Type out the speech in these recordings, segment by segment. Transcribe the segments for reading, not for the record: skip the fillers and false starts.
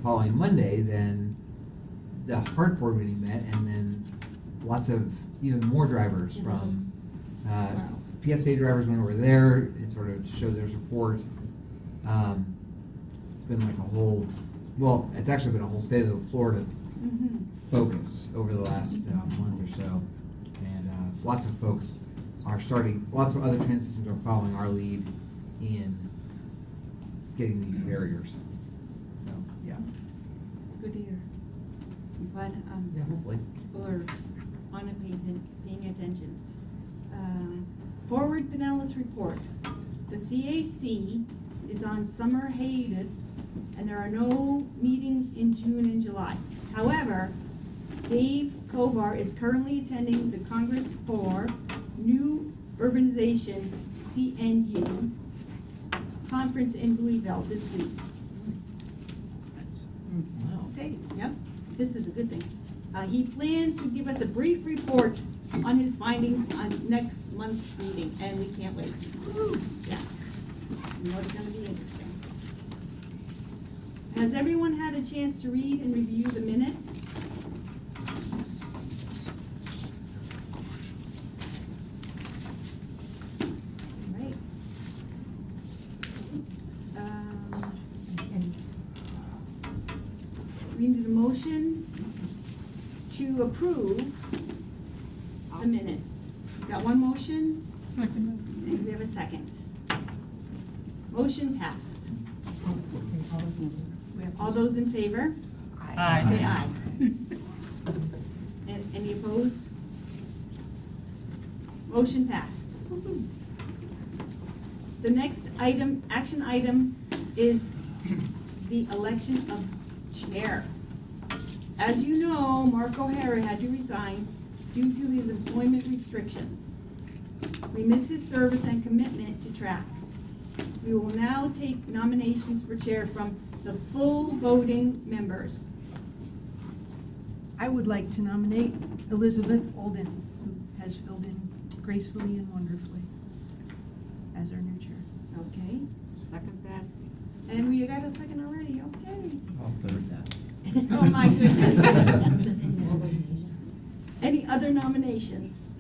following Monday, then the Hart board meeting met, and then lots of even more drivers from PSTA drivers went over there. It sort of showed their support. It's been like a whole, well, it's actually been a whole state of Florida focus over the last month or so, and lots of folks are starting. Lots of other transit systems are following our lead in getting these barriers. So yeah. It's good to hear. I'm glad Yeah, hopefully. people are on it, paying attention. Forward Pinellas report. The CAC is on summer hiatus, and there are no meetings in June and July. However, Dave Kovar is currently attending the Congress for New Urbanization CNU conference in Louisville this week. Wow. Okay, yep, this is a good thing. He plans to give us a brief report on his findings on next month's meeting, and we can't wait. Yeah, you know it's gonna be interesting. Has everyone had a chance to read and review the minutes? All right. We need a motion to approve the minutes. Got one motion? And we have a second. Motion passed. All those in favor? Aye. Say aye. And any opposed? Motion passed. The next item, action item, is the election of chair. As you know, Mark O'Hara had to resign due to his employment restrictions. We miss his service and commitment to TRAC. We will now take nominations for chair from the full voting members. I would like to nominate Elizabeth Olden, who has filled in gracefully and wonderfully as our new chair. Okay, Second that. and we got a second already, okay. I'll third that. Oh, my goodness. Any other nominations?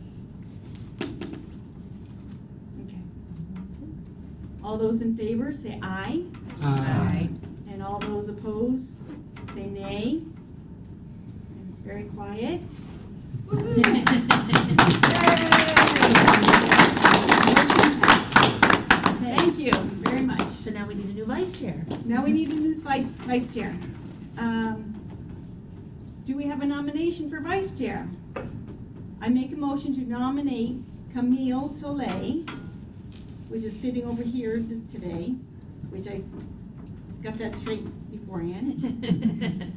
Okay. All those in favor, say aye. Aye. And all those opposed, say nay. And very quiet. Thank you very much. So now we need a new vice chair. Now we need a new vice chair. Do we have a nomination for vice chair? I make a motion to nominate Camille Soleil, which is sitting over here today, which I got that straight beforehand.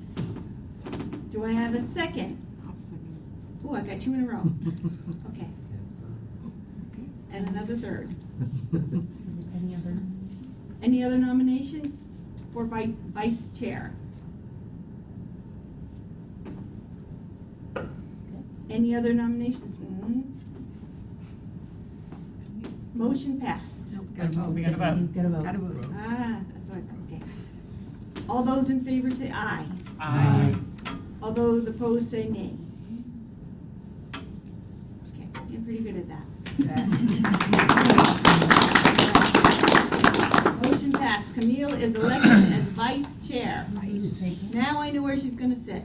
Do I have a second? I'll second. Oh, I got two in a row. Okay. And another third. Any other? Any other nominations for vice chair? Any other nominations? Motion passed. Nope, gotta vote. We gotta vote. Gotta vote. Ah, that's what I thought, okay. All those in favor say aye. Aye. All those opposed say nay. Okay, getting pretty good at that. Motion passed. Camille is elected as vice chair. Now I know where she's gonna sit.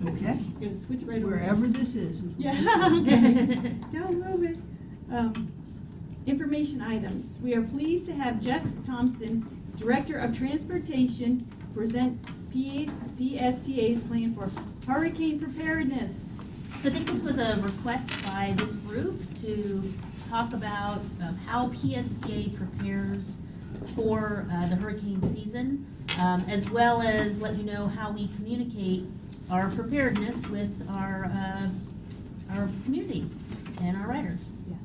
Okay. Gonna switch right over. Wherever this is. Yeah. Don't move it. Information items. We are pleased to have Jeff Thompson, Director of Transportation, present PSTA's plan for hurricane preparedness. So I think this was a request by this group to talk about how PSTA prepares for the hurricane season, as well as let you know how we communicate our preparedness with our community and our riders. Yes.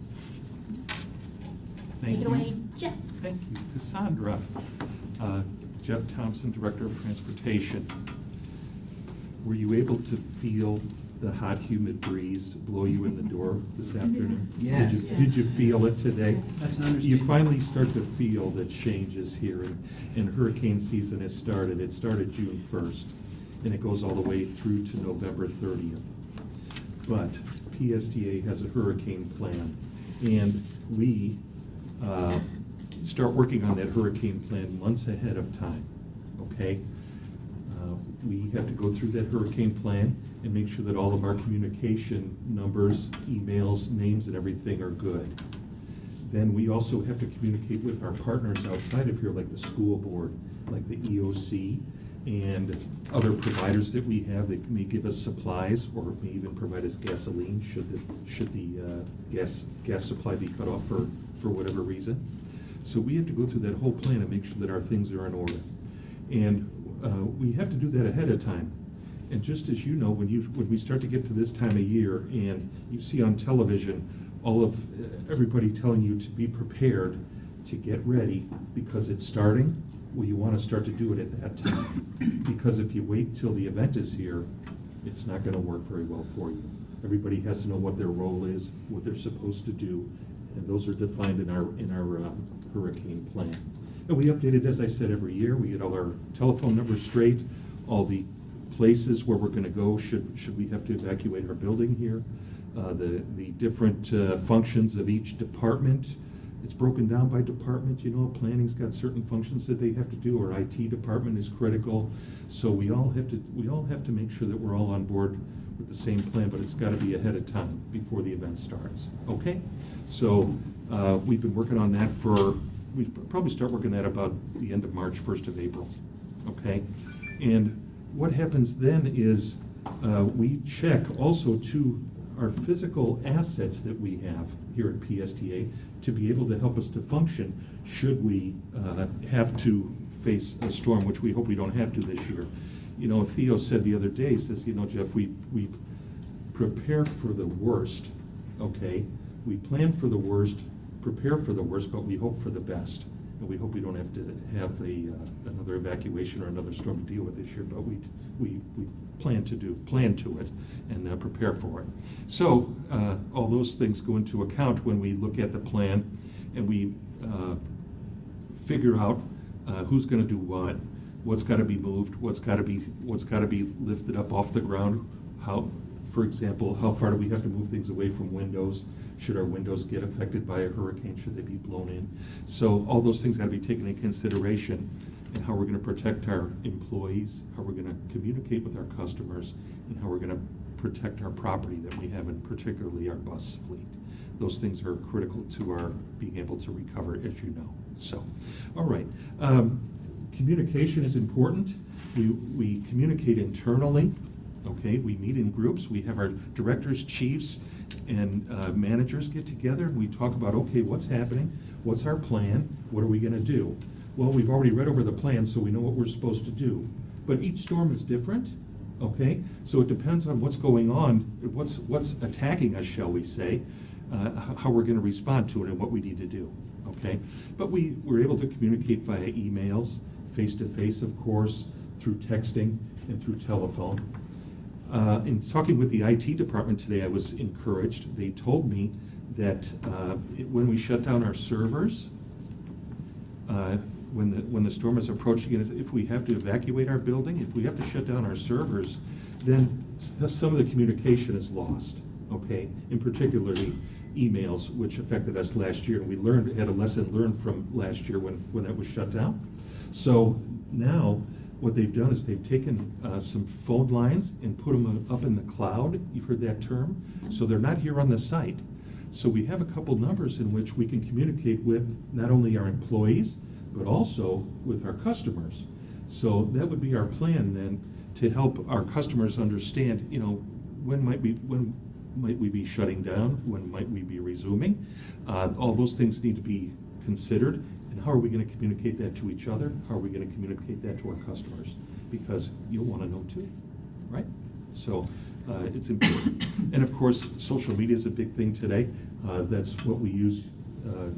Take it away, Jeff. Thank you. Cassandra. Jeff Thompson, Director of Transportation. Were you able to feel the hot, humid breeze blow you in the door this afternoon? Yes. Did you feel it today? That's an You understatement. finally start to feel the changes here, and hurricane season has started. It started June 1st, and it goes all the way through to November 30th. But PSTA has a hurricane plan, and we start working on that hurricane plan months ahead of time, okay? We have to go through that hurricane plan and make sure that all of our communication numbers, emails, names, and everything are good. Then we also have to communicate with our partners outside of here, like the school board, like the EOC, and other providers that we have that may give us supplies or may even provide us gasoline should the gas supply be cut off for whatever reason. So we have to go through that whole plan and make sure that our things are in order. And we have to do that ahead of time. And just as you know, when we start to get to this time of year and you see on television all of everybody telling you to be prepared, to get ready because it's starting, well, you want to start to do it at that time. Because if you wait till the event is here, it's not going to work very well for you. Everybody has to know what their role is, what they're supposed to do, and those are defined in our hurricane plan. And we update it, as I said, every year. We get all our telephone numbers straight, all the places where we're going to go should we have to evacuate our building here, the different functions of each department. It's broken down by department. You know, planning's got certain functions that they have to do. Our IT department is critical, so we all have to make sure that we're all on board with the same plan, but it's got to be ahead of time before the event starts. Okay, so we've been working on that we probably start working that about the end of March, 1st of April. Okay, and what happens then is we check also to our physical assets that we have here at PSTA to be able to help us to function should we have to face a storm, which we hope we don't have to this year. You know, Theo said the other day, says, you know, Jeff, we prepare for the worst, okay? We plan for the worst, prepare for the worst, but we hope for the best. And we hope we don't have to have another evacuation or another storm to deal with this year, but we plan to it and prepare for it. So all those things go into account when we look at the plan and we figure out who's going to do what's got to be moved, what's got to be lifted up off the ground. How, for example, how far do we have to move things away from windows? Should our windows get affected by a hurricane? Should they be blown in? So all those things got to be taken into consideration, and how we're going to protect our employees, how we're going to communicate with our customers, and how we're going to protect our property that we have, and particularly our bus fleet. Those things are critical to our being able to recover, as you know. So, all right. Communication is important. We communicate internally. Okay, we meet in groups. We have our directors, chiefs, and managers get together, and we talk about, okay, what's happening? What's our plan? What are we going to do? Well, we've already read over the plan, so we know what we're supposed to do. But each storm is different, okay? So it depends on what's going on, what's attacking us, shall we say, how we're going to respond to it and what we need to do, okay? But we're able to communicate via emails, face-to-face, of course, through texting and through telephone. In talking with the IT department today, I was encouraged. They told me that when we shut down our servers, when the storm is approaching, and if we have to evacuate our building, if we have to shut down our servers, then some of the communication is lost, okay? In particularly emails, which affected us last year, and we had a lesson learned from last year when that was shut down. So now, what they've done is they've taken some phone lines and put them up in the cloud. You've heard that term. So they're not here on the site. So we have a couple numbers in which we can communicate with not only our employees, but also with our customers. So that would be our plan then, to help our customers understand, you know, when might we be shutting down? When might we be resuming? All those things need to be considered. And how are we going to communicate that to each other? How are we going to communicate that to our customers? Because you'll want to know too, right? So it's important. And of course, social media is a big thing today. That's what we use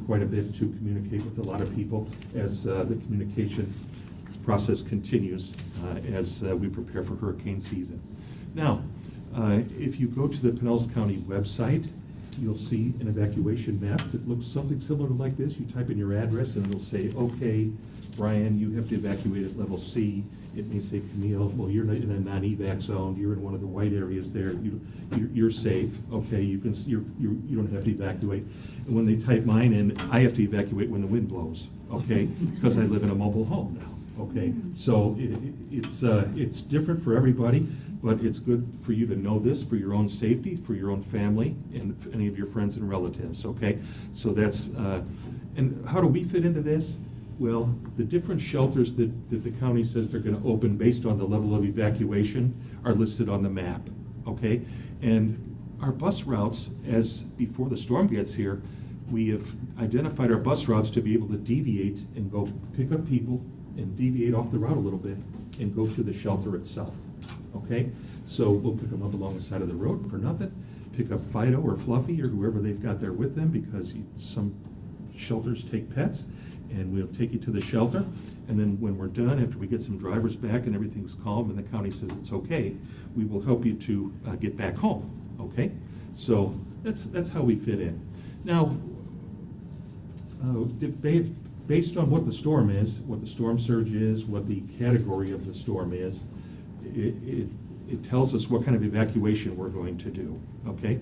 quite a bit to communicate with a lot of people as the communication process continues as we prepare for hurricane season. Now, If you go to the Pinellas County website, you'll see an evacuation map that looks something similar to like this. You type in your address and it'll say, okay, Brian, you have to evacuate at level C. It may say, Camille, well, you're in a non-evac zone, you're in one of the white areas there, you're safe, okay, you don't have to evacuate. And when they type mine in, I have to evacuate when the wind blows, okay, because I live in a mobile home now, okay? So it's different for everybody, but it's good for you to know this for your own safety, for your own family, and any of your friends and relatives, okay? So that's, and how do we fit into this? Well, the different shelters that the county says they're gonna open based on the level of evacuation are listed on the map, okay? And our bus routes, as before the storm gets here, we have identified our bus routes to be able to deviate and go pick up people and deviate off the route a little bit and go to the shelter itself, okay? So we'll pick them up along the side of the road for nothing, pick up Fido or Fluffy or whoever they've got there with them, because some shelters take pets, and we'll take you to the shelter, and then when we're done, after we get some drivers back and everything's calm and the county says it's okay, we will help you to get back home, okay? So that's how we fit in. Now, based on what the storm is, what the storm surge is, what the category of the storm is, it tells us what kind of evacuation we're going to do, okay?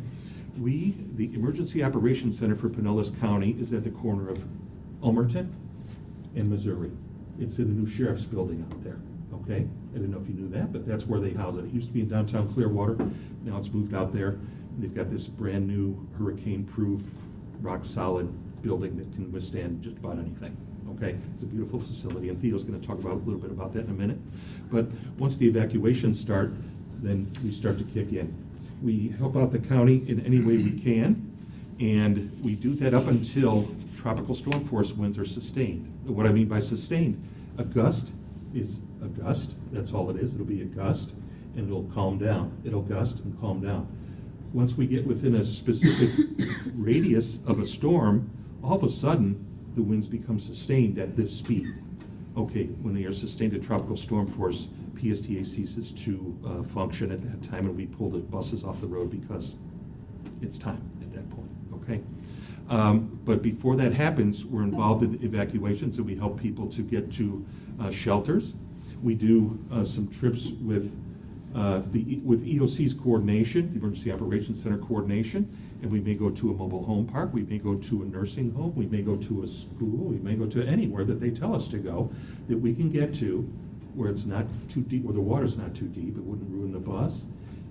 The Emergency Operations Center for Pinellas County is at the corner of Ulmerton and Missouri. It's in the new sheriff's building out there, okay? I didn't know if you knew that, but that's where they house it. It used to be in downtown Clearwater. Now it's moved out there. They've got this brand new hurricane-proof, rock-solid building that can withstand just about anything, okay? It's a beautiful facility, and Theo's gonna talk about a little bit about that in a minute. But once the evacuations start, then we start to kick in. We help out the county in any way we can, and we do that up until tropical storm force winds are sustained. What I mean by sustained, a gust is a gust, that's all it is. It'll be a gust, and it'll calm down. It'll gust and calm down. Once we get within a specific radius of a storm, all of a sudden, the winds become sustained at this speed. Okay, when they are sustained at tropical storm force, PSTA ceases to function at that time, and we pull the buses off the road because it's time at that point, okay? But before that happens, we're involved in evacuations, and we help people to get to shelters. We do some trips with EOC's coordination, the Emergency Operations Center coordination, and we may go to a mobile home park, we may go to a nursing home, we may go to a school, we may go to anywhere that they tell us to go that we can get to where it's not too deep, where the water's not too deep, it wouldn't ruin the bus,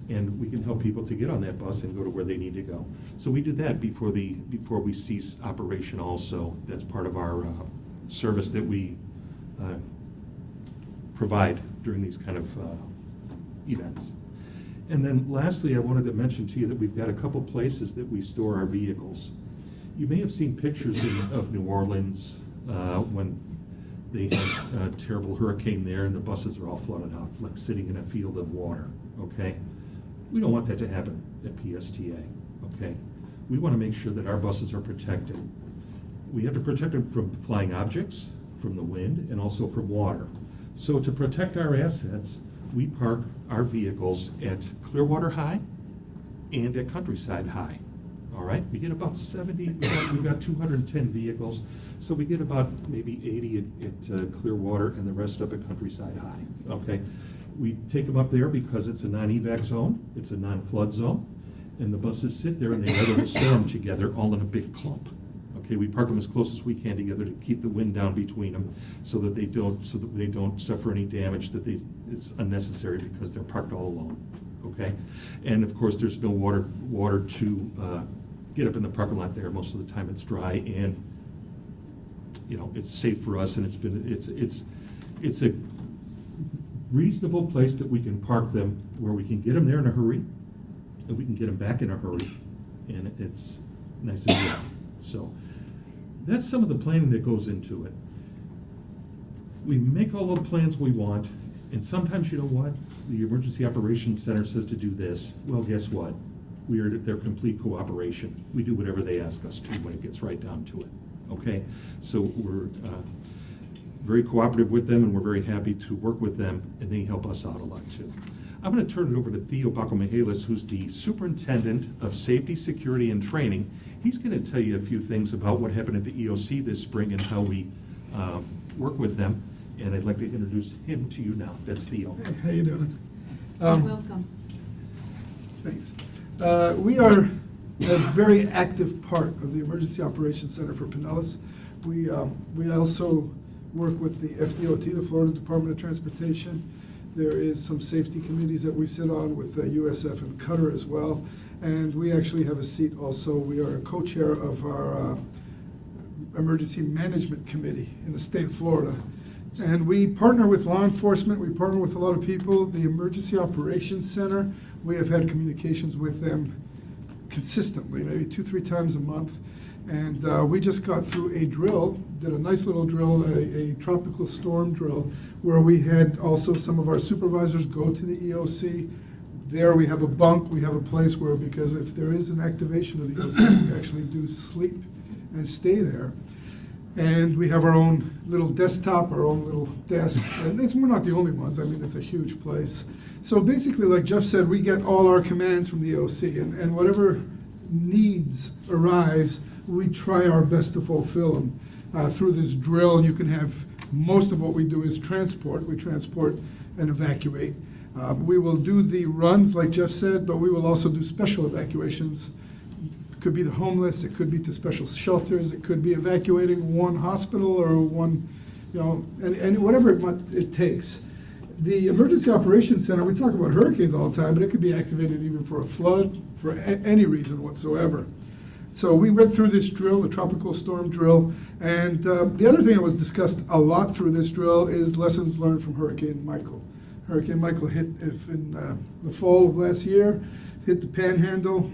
and we can help people to get on that bus and go to where they need to go. So we do that before we cease operation also. That's part of our service that we provide during these kind of events. And then lastly, I wanted to mention to you that we've got a couple places that we store our vehicles. You may have seen pictures of New Orleans when they had a terrible hurricane there and the buses are all flooded out, like sitting in a field of water, okay? We don't want that to happen at PSTA, okay? We want to make sure that our buses are protected. We have to protect them from flying objects, from the wind, and also from water. So to protect our assets, we park our vehicles at Clearwater High and at Countryside High. All right, we get about 70, we've got 210 vehicles, so we get about maybe 80 at Clearwater and the rest up at Countryside High, okay? We take them up there because it's a non-evac zone, it's a non-flood zone, and the buses sit there and they weather the storm together all in a big clump. Okay, we park them as close as we can together to keep the wind down between them so that they don't suffer any damage it's unnecessary because they're parked all alone, okay? And of course, there's no water to get up in the parking lot there. Most of the time it's dry, and you know, it's safe for us, and it's a reasonable place that we can park them where we can get them there in a hurry and we can get them back in a hurry, and it's nice and good. So that's some of the planning that goes into it. We make all the plans we want, and sometimes, you know what, the Emergency Operations Center says to do this. Well, guess what? We are at their complete cooperation. We do whatever they ask us to when it gets right down to it, okay? So very cooperative with them, and we're very happy to work with them, and they help us out a lot too. I'm going to turn it over to Theo Bacomihalis, who's the Superintendent of Safety, Security, and Training. He's going to tell you a few things about what happened at the EOC this spring and how we work with them. And I'd like to introduce him to you now. That's Theo. Hey, how you doing? Welcome. Thanks. We are a very active part of the Emergency Operations Center for Pinellas. We also work with the FDOT, the Florida Department of Transportation. There is some safety committees that we sit on with USF and Qatar as well. And we actually have a seat also. We are a co-chair of our Emergency Management Committee in the state of Florida. And we partner with law enforcement, we partner with a lot of people. The Emergency Operations Center, we have had communications with them consistently, maybe 2-3 times a month. And we just got through a drill, did a nice little drill, a tropical storm drill, where we had also some of our supervisors go to the EOC. There we have a bunk, we have a place where, because if there is an activation of the EOC, we actually do sleep and stay there. And we have our own little desktop, our own little desk, and we're not the only ones. I mean, it's a huge place. So basically, like Jeff said, we get all our commands from the EOC, and whatever needs arise, we try our best to fulfill them. Through this drill, you can have, most of what we do is transport. We transport and evacuate. We will do the runs, like Jeff said, but we will also do special evacuations. It could be the homeless, it could be to special shelters, it could be evacuating one hospital or one, and whatever it takes. The Emergency Operations Center, we talk about hurricanes all the time, but it could be activated even for a flood, for any reason whatsoever. So we went through this drill, the tropical storm drill, and the other thing that was discussed a lot through this drill is lessons learned from Hurricane Michael. Hurricane Michael hit in the fall of last year, hit the Panhandle.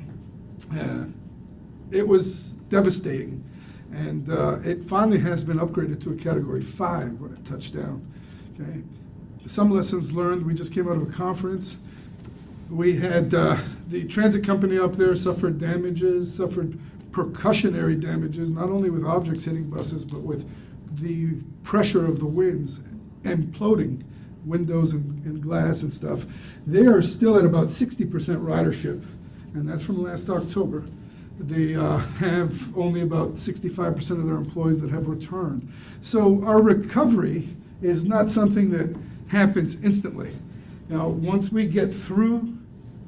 It was devastating, and it finally has been upgraded to a Category 5 when it touched down. Okay, some lessons learned. We just came out of a conference. We had the transit company up there suffered percussionary damages, not only with objects hitting buses, but with the pressure of the winds imploding windows and glass and stuff. They are still at about 60% ridership, and that's from last October. They have only about 65% of their employees that have returned. So our recovery is not something that happens instantly. Now, once we get through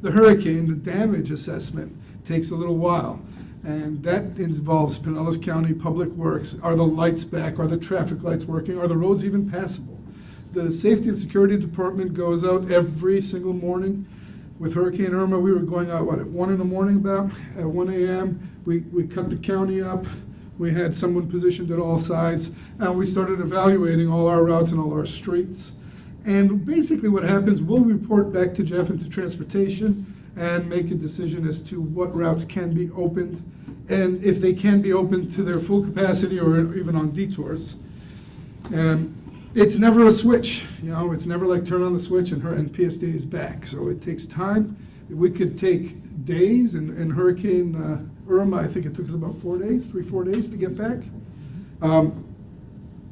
the hurricane, the damage assessment takes a little while. And that involves Pinellas County Public Works. Are the lights back? Are the traffic lights working? Are the roads even passable? The Safety and Security Department goes out every single morning. With Hurricane Irma, we were going out, at 1 in the morning about? At 1 a.m., we cut the county up. We had someone positioned at all sides, and we started evaluating all our routes and all our streets. And basically what happens, we'll report back to Jeff and to Transportation and make a decision as to what routes can be opened, and if they can be opened to their full capacity or even on detours. It's never a switch, it's never like turn on the switch and PSTA is back. So it takes time. We could take days, and Hurricane Irma, I think it took us about 4 days, 3-4 days to get back.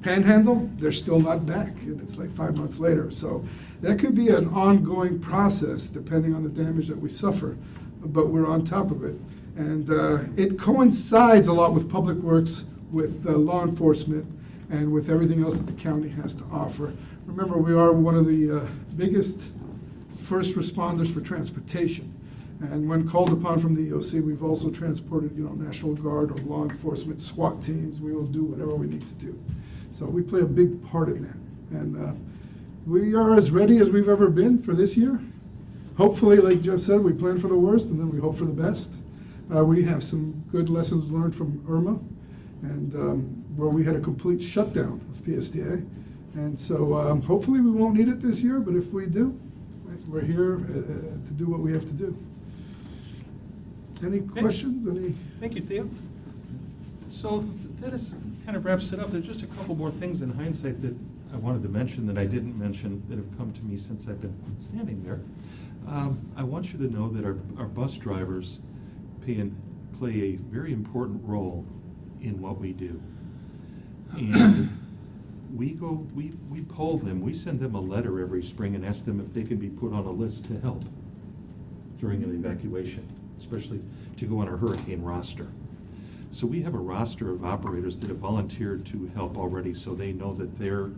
Panhandle, they're still not back, and it's like 5 months later. So that could be an ongoing process depending on the damage that we suffer, but we're on top of it. And it coincides a lot with Public Works, with law enforcement, and with everything else that the county has to offer. Remember, we are one of the biggest first responders for transportation. And when called upon from the EOC, we've also transported, National Guard or law enforcement, SWAT teams. We will do whatever we need to do. So we play a big part in that. And we are as ready as we've ever been for this year. Hopefully, like Jeff said, we plan for the worst and then we hope for the best. We have some good lessons learned from Irma, and where we had a complete shutdown of PSTA. And so hopefully we won't need it this year, but if we do, we're here to do what we have to do. Any questions? Thank you, Theo. So that kind of wraps it up. There's just a couple more things in hindsight that I wanted to mention that I didn't mention that have come to me since I've been standing there. I want you to know that our bus drivers play a very important role in what we do. And we poll them, we send them a letter every spring and ask them if they can be put on a list to help during an evacuation, especially to go on our hurricane roster. So we have a roster of operators that have volunteered to help already, so they know that their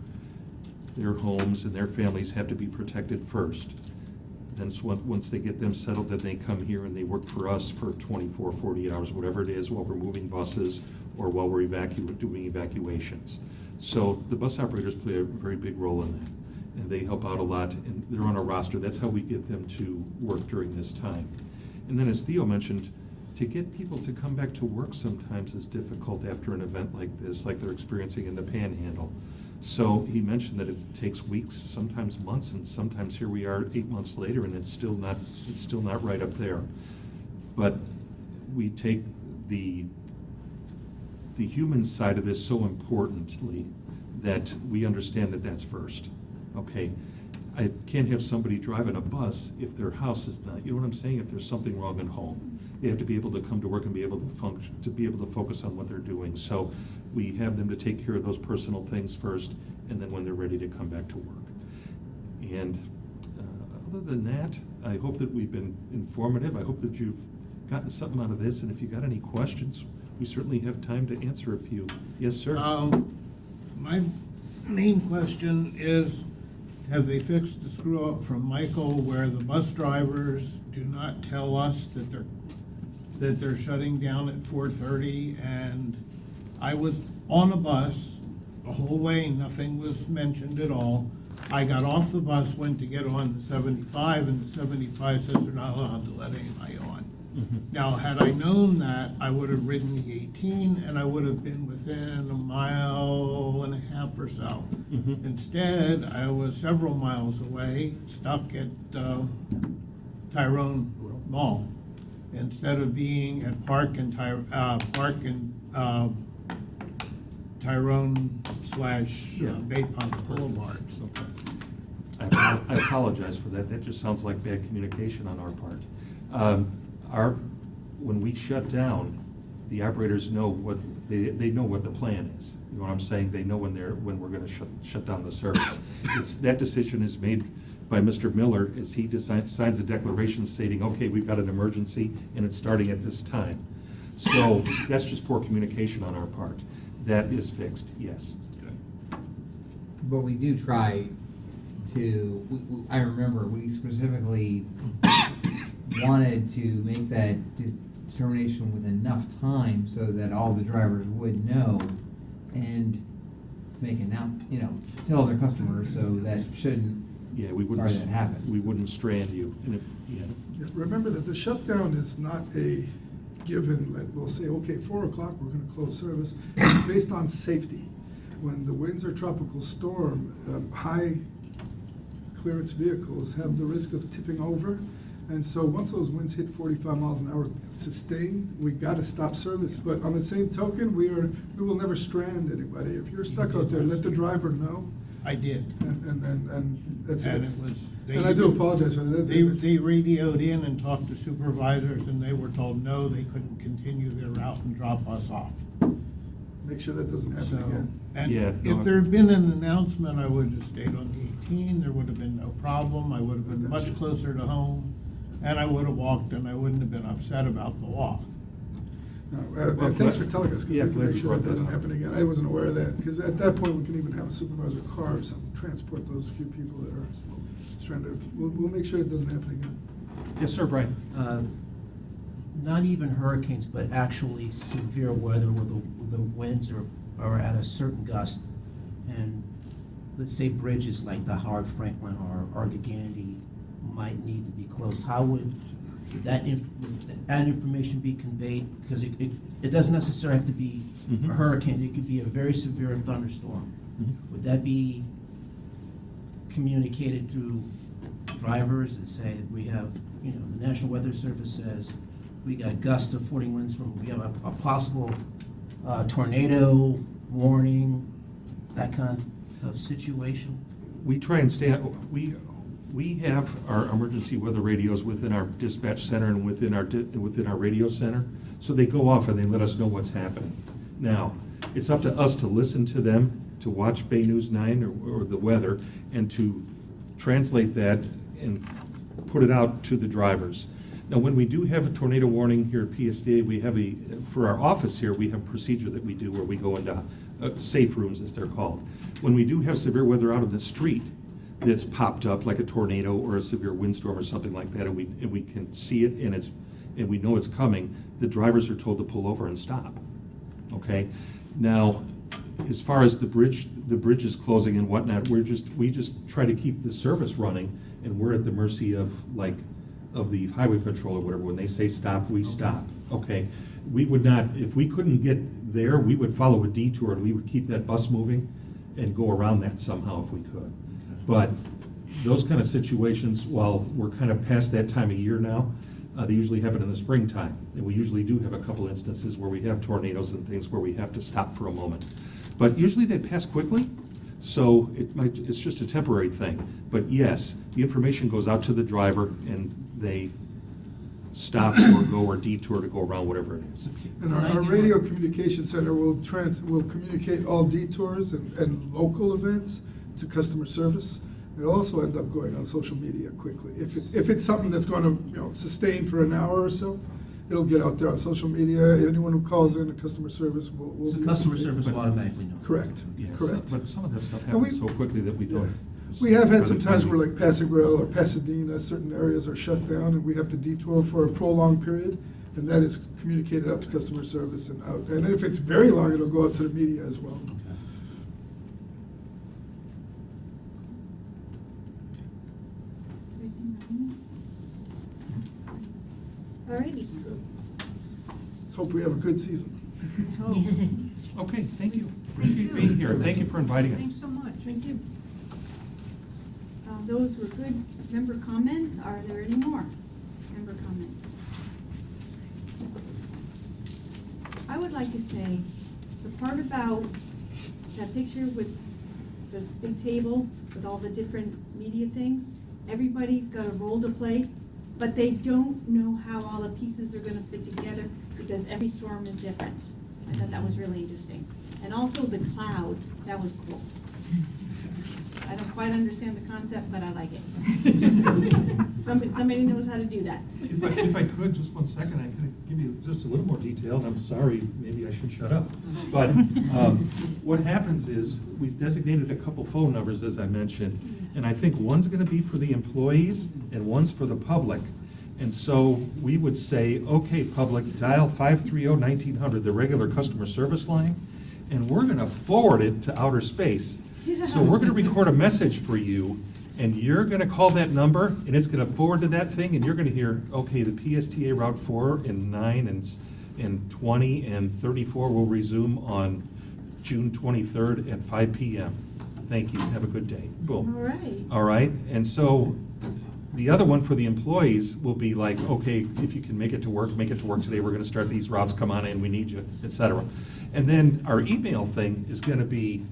homes and their families have to be protected first. Then once they get them settled, then they come here and they work for us for 24, 48 hours, whatever it is, while we're moving buses or while we're doing evacuations. So the bus operators play a very big role in that, and they help out a lot, and they're on our roster. That's how we get them to work during this time. And then, as Theo mentioned, to get people to come back to work sometimes is difficult after an event like this, like they're experiencing in the Panhandle. So he mentioned that it takes weeks, sometimes months, and sometimes here we are 8 months later, and it's still not right up there. But we take the human side of this so importantly that we understand that that's first. Okay, I can't have somebody driving a bus if their house is not, you know what I'm saying? If there's something wrong at home, they have to be able to come to work and be able to function, to be able to focus on what they're doing. So we have them to take care of those personal things first, and then when they're ready to come back to work. And other than that, I hope that we've been informative. I hope that you've gotten something out of this, and if you got any questions, we certainly have time to answer a few. Yes, sir. My main question is, have they fixed the screw up from Michael where the bus drivers do not tell us that they're shutting down at 4:30? And I was on a bus the whole way, nothing was mentioned at all. I got off the bus, went to get on the 75, and the 75 says they're not allowed to let anybody on. Now, had I known that, I would have ridden the 18, and I would have been within a mile and a half or so. Instead, I was several miles away, stuck at Tyrone Mall, instead of being at Park and Tyrone / Bay Pump Boulevards. I apologize for that. That just sounds like bad communication on our part. When we shut down, the operators know what they know what the plan is. You know what I'm saying? They know when we're going to shut down the service. That decision is made by Mr. Miller as he signs a declaration stating, okay, we've got an emergency and it's starting at this time. So that's just poor communication on our part. That is fixed, yes. But we do try to, I remember we specifically wanted to make that determination with enough time so that all the drivers would know and make tell their customers, so that shouldn't, we wouldn't, that happened. We wouldn't strand you. And Remember that the shutdown is not a given, like we'll say, okay, 4 o'clock, we're gonna close service. It's based on safety. When the winds are tropical storm, high clearance vehicles have the risk of tipping over. And so once those winds hit 45 miles an hour sustained, we got to stop service. But on the same token, we will never strand anybody. If you're stuck out there, let the driver know. I did. And that's it. And it was. And I do apologize for that. They radioed in and talked to supervisors, and they were told no, they couldn't continue their route and drop us off. Make sure that doesn't happen again. And if there had been an announcement, I would have stayed on the 18. There would have been no problem. I would have been much closer to home, and I would have walked, and I wouldn't have been upset about the walk. No, thanks for telling us, because we can glad make you sure brought that doesn't that up. happen again. I wasn't aware of that, because at that point, we can even have a supervisor car or something, transport those few people that are stranded. We'll make sure it doesn't happen again. yes, sir, Brian. Not even hurricanes, but actually severe weather where the winds are at a certain gust. And let's say bridges like the Howard Franklin or the Gandy might need to be closed. How would that information be conveyed? Because it doesn't necessarily have to be a hurricane. It could be a very severe thunderstorm. Would that be communicated through drivers that say that we have, the National Weather Service says we got gusts of 40 winds we have a possible tornado warning, that kind of situation? We try and we have our emergency weather radios within our dispatch center and within our radio center, so they go off and they let us know what's happening. Now, it's up to us to listen to them to watch Bay News 9 or the weather, and to translate that and put it out to the drivers. Now, when we do have a tornado warning here at PSTA, we have for our office here, we have a procedure that we do where we go into safe rooms, as they're called. When we do have severe weather out on the street that's popped up, like a tornado or a severe windstorm or something like that, and we can see it and we know it's coming, the drivers are told to pull over and stop. Okay? Now, as far as the bridge is closing and whatnot, we just try to keep the service running, and we're at the mercy of the highway patrol or whatever. When they say stop, we stop. Okay? We would not, if we couldn't get there, we would follow a detour and we would keep that bus moving and go around that somehow if we could. But those kind of situations, while we're kind of past that time of year now, they usually happen in the springtime. And we usually do have a couple instances where we have tornadoes and things where we have to stop for a moment. But usually they pass quickly, so it's just a temporary thing. But yes, the information goes out to the driver and they stop or go or detour to go around, whatever it is. And our radio communication center will communicate all detours and local events to customer service. It'll also end up going on social media quickly. If it's something that's going to sustain for an hour or so, it'll get out there on social media. Anyone who calls in to customer service will So be customer service will automatically know. Correct. Yeah, Correct. But some of that stuff And we- happens so quickly that we Yeah. don't. We have by had the some time times we- where, like Pasadena or Pasadena, certain areas are shut down and we have to detour for a prolonged period, and that is communicated out to customer service and out. And if it's very long, it'll go out to the media as well. Alrighty. Let's hope we have a good season. Let's hope. Okay, thank you. Thank Appreciate you. being here. Thank you for inviting us. Thanks so much. Thank you. Those were good member comments. Are there any more member comments? I would like to say, the part about that picture with the big table with all the different media things, everybody's got a role to play, but they don't know how all the pieces are gonna fit together because every storm is different. I thought that was really interesting. And also the cloud, that was cool. I don't quite understand the concept, but I like it. Somebody knows how to do that. If I could, just 1 second, I could give you just a little more detail, and I'm sorry, maybe I should shut up. But what happens is, we've designated a couple phone numbers, as I mentioned, and I think one's gonna be for the employees and one's for the public. And so we would say, okay, public, dial 530-1900, the regular customer service line, and we're gonna forward it to outer space. So we're gonna record a message for you, and you're gonna call that number, and it's gonna forward to that thing, and you're gonna hear, okay, the PSTA Route 4 and 9 and 20 and 34 will resume on June 23rd at 5 p.m. Thank you, have a good day. Boom. All right. All right, and so the other one for the employees will be like, okay, if you can make it to work today, we're gonna start these routes, come on in, we need you, et cetera. And then our email thing is gonna be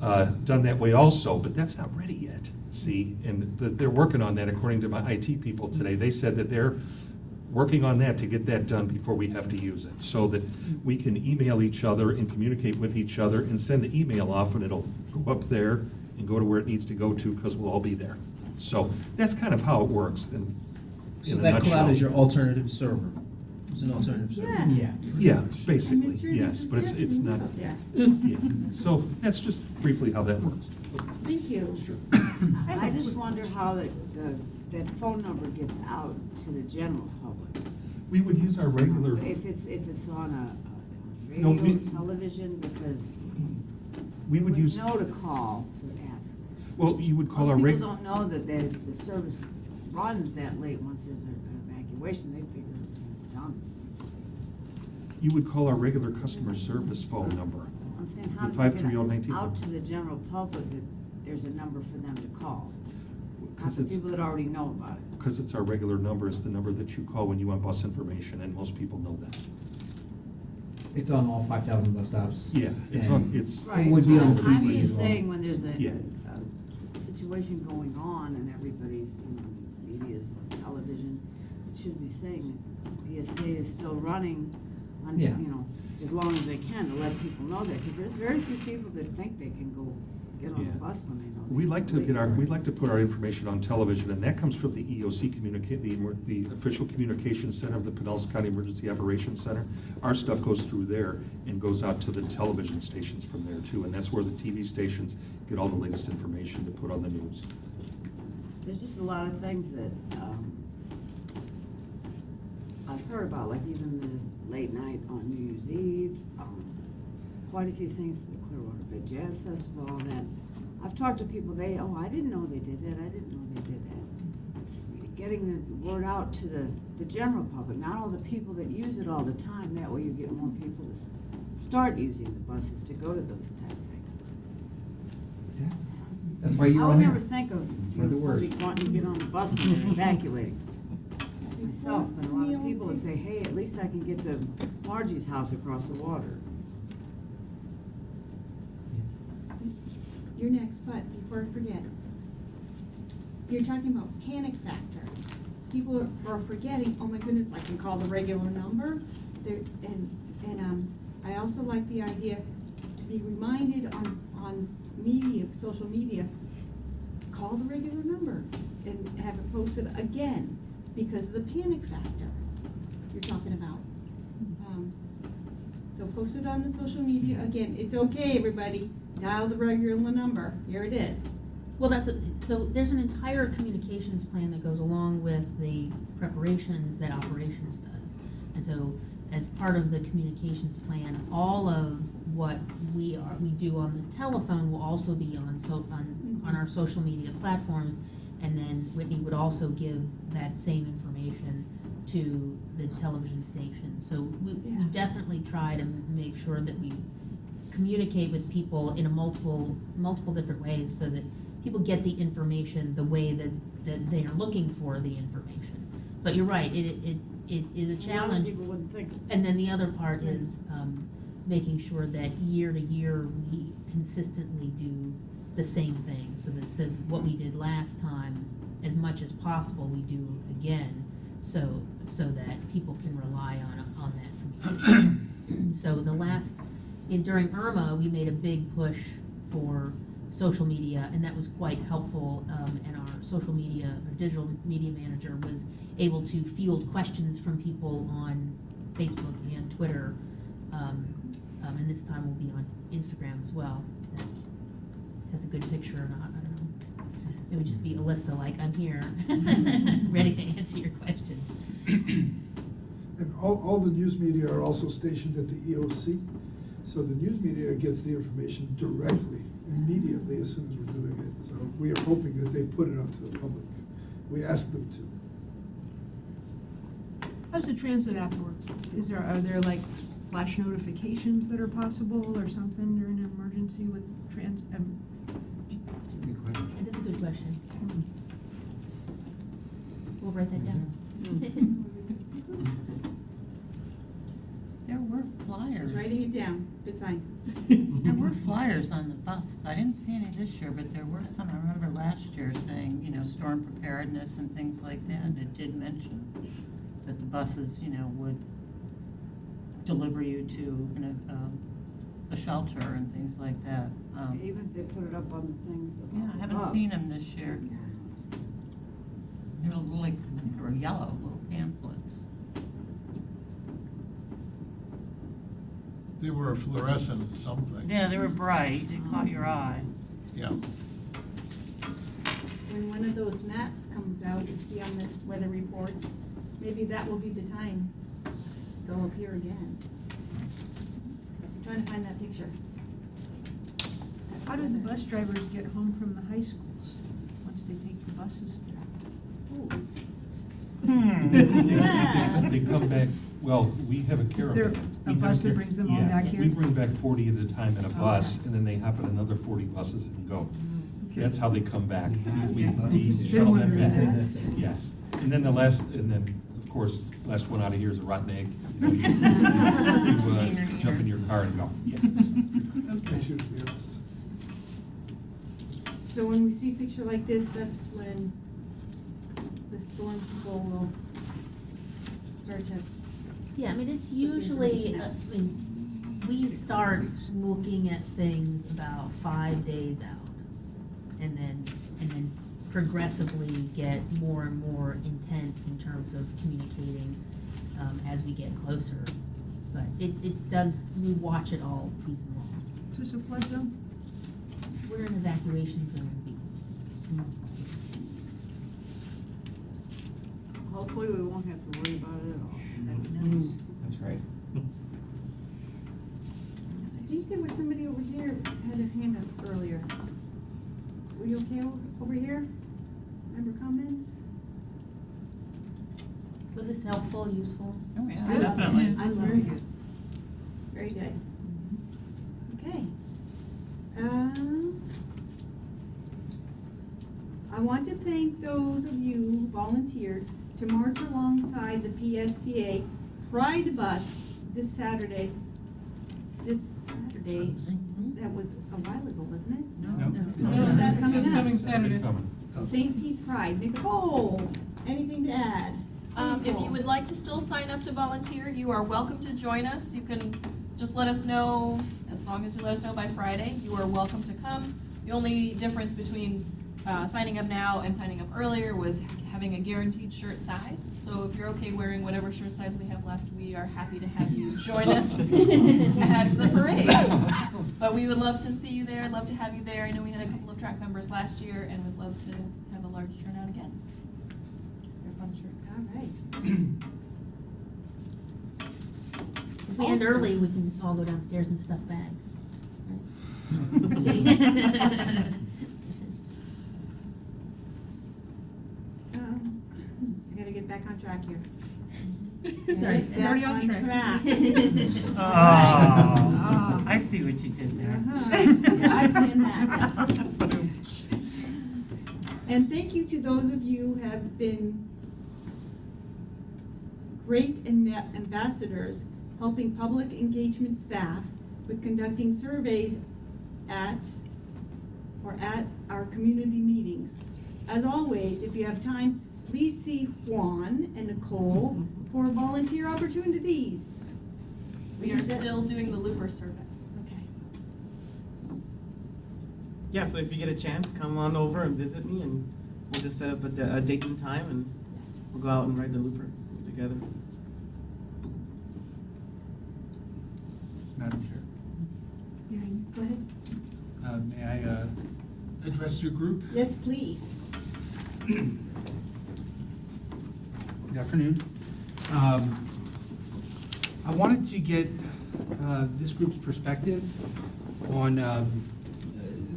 done that way also, but that's not ready yet, see? And they're working on that, according to my IT people today. They said that they're working on that to get that done before we have to use it, so that we can email each other and communicate with each other and send the email off, and it'll go up there and go to where it needs to go to, because we'll all be there. So that's kind of how it works So in a that nutshell. cloud is your alternative server? It's an alternative server? Yeah. Yeah, And basically, Mr. and yes, Mrs. but it's Jackson not, out there. yeah. So that's just briefly how that works. Thank you. Sure. I just wonder how that phone number gets out to the general public. We would use our regular, If it's on a No, radio, we- television, because we would use, know to call to ask. well, you would call our Most reg. people don't know that the service runs that late once there's an evacuation, they figure it's done. You would call our regular customer service phone number. I'm saying, how The does it get 530-1900. out to the general public that there's a number for them to call? Not Because the it's, people that already know about it. because it's our regular number, it's the number that you call when you want bus information, and most people know that. It's on all 5,000 bus stops. Yeah, it's and on, it's, It would be on I'm TV as just well. saying, when there's Yeah. a situation going on and everybody's, media's on television, it should be saying that PSTA is still running on, Yeah. as long as they can to let people know that, because there's very few people that think they can go get on the Yeah. bus when they know. We like to we'd like to put our information on television, and that comes from the EOC the official communications center of the Pinellas County Emergency Operations Center. Our stuff goes through there and goes out to the television stations from there too, and that's where the TV stations get all the latest information to put on the news. There's just a lot of things that I've heard about, like even the late night on New Year's Eve, quite a few things to the Clearwater Bay Jazz Festival, and that I've talked to people, I didn't know they did that, I didn't know they did that. It's getting the word out to the general public, not all the people that use it all the time, that way you get more people to start using the buses to go to those type things. Exactly. That's why you're I on would here. never think of Spread the word. somebody wanting to get on the bus when they're evacuating. Myself, but a lot of people would say, hey, at least I can get to Margie's house across the water. Your next, but before I forget, you're talking about panic factor. People are forgetting, oh my goodness, I can call the regular number. I also like the idea to be reminded on media, social media, call the regular number and have it posted again because of the panic factor you're talking about. So post it on the social media again. It's okay, everybody. Dial the regular number. Here it is. Well, so there's an entire communications plan that goes along with the preparations that operations does. And so as part of the communications plan, all of what we do on the telephone will also be on our social media platforms. And then Whitney would also give that same information to the television station. So we definitely try to make sure that we communicate with people in a multiple different ways so that people get the information the way that they are looking for the information. But you're right, it is a challenge. People wouldn't think. And then the other part is making sure that year to year we consistently do the same thing. So what we did last time, as much as possible, we do again, so that people can rely on that from the beginning. So during Irma, we made a big push for social media, and that was quite helpful. And our social media, our digital media manager, was able to field questions from people on Facebook and Twitter. And this time we'll be on Instagram as well. That has a good picture or not, I don't know. It would just be Alyssa, like, I'm here, ready to answer your questions. And all the news media are also stationed at the EOC, so the news media gets the information directly, immediately, as soon as we're doing it. So we are hoping that they put it out to the public. We ask them to. How's the transit app work? Are there like flash notifications that are possible or something during an emergency with transit? Good question. It is a good question. We'll write that down. There were flyers. Just writing it down. Good sign. There were flyers on the bus. I didn't see any this year, but there were some. I remember last year saying, storm preparedness and things like that. And it did mention that the buses, would deliver you to a shelter and things like that. Even if they put it up on the things. Yeah, I haven't seen them this year. They were yellow, little pamphlets. They were fluorescent something. Yeah, they were bright. They caught your eye. Yeah. When one of those maps comes out, you see on the weather reports, maybe that will be the time they'll appear again. I'm trying to find that picture. How do the bus drivers get home from the high schools once they take the buses there? Yeah. They come back, well, we have a Is caravan. there a We have bus that car- brings them all yeah, back here? We bring back 40 at a time in a bus, Okay. and then they hop in another 40 buses and go. Okay. That's how they come back. We Then shuttle what them is back. it? Yes. And then of course, last one out of here is a rotten egg. You jump in your car and go. Yeah. That's usually us. So when we see a picture like this, that's when the storm people will start to. Yeah, I mean, it's the usually, information out. We start looking at things about 5 days out, and then progressively get more and more intense in terms of communicating as we get closer. But we watch it all season long. Is this a flood zone? We're in evacuation zone. Hopefully, we won't have to worry about it at all. That's right. I think there was somebody over here had a hand up earlier. Were you okay over here? Member comments? Was this helpful, useful? Oh, yeah, Good. definitely. I love Very it. good. Very good. Okay. I want to thank those of you who volunteered to march alongside the PSTA Pride Bus this Saturday. That was a while ago, wasn't it? No. It's coming Saturday. St. Pete Pride. Nicole, anything to add? If you would like to still sign up to volunteer, you are welcome to join us. You can just let us know, as long as you let us know by Friday, you are welcome to come. The only difference between signing up now and signing up earlier was having a guaranteed shirt size. So if you're okay wearing whatever shirt size we have left, we are happy to have you join us at the parade. But we would love to see you there, love to have you there. I know we had a couple of TRAC members last year and would love to have a large turnout again. They're fun shirts. All right. If we end early, we can all go downstairs and stuff bags. Right? I gotta get back on track here. Sorry. Back Already on track. Oh, I see what you did there. Yeah, I planned that. And thank you to those of you who have been great ambassadors, helping public engagement staff with conducting surveys at our community meetings. As always, if you have time, please see Juan and Nicole for volunteer opportunities. We are still doing the Looper survey. Okay. Yeah, so if you get a chance, come on over and visit me, and we'll just set up a date and time, and we'll go out and ride the Looper together. Madam Chair, Go ahead. may I address your group? Yes, please. Good afternoon. I wanted to get this group's perspective on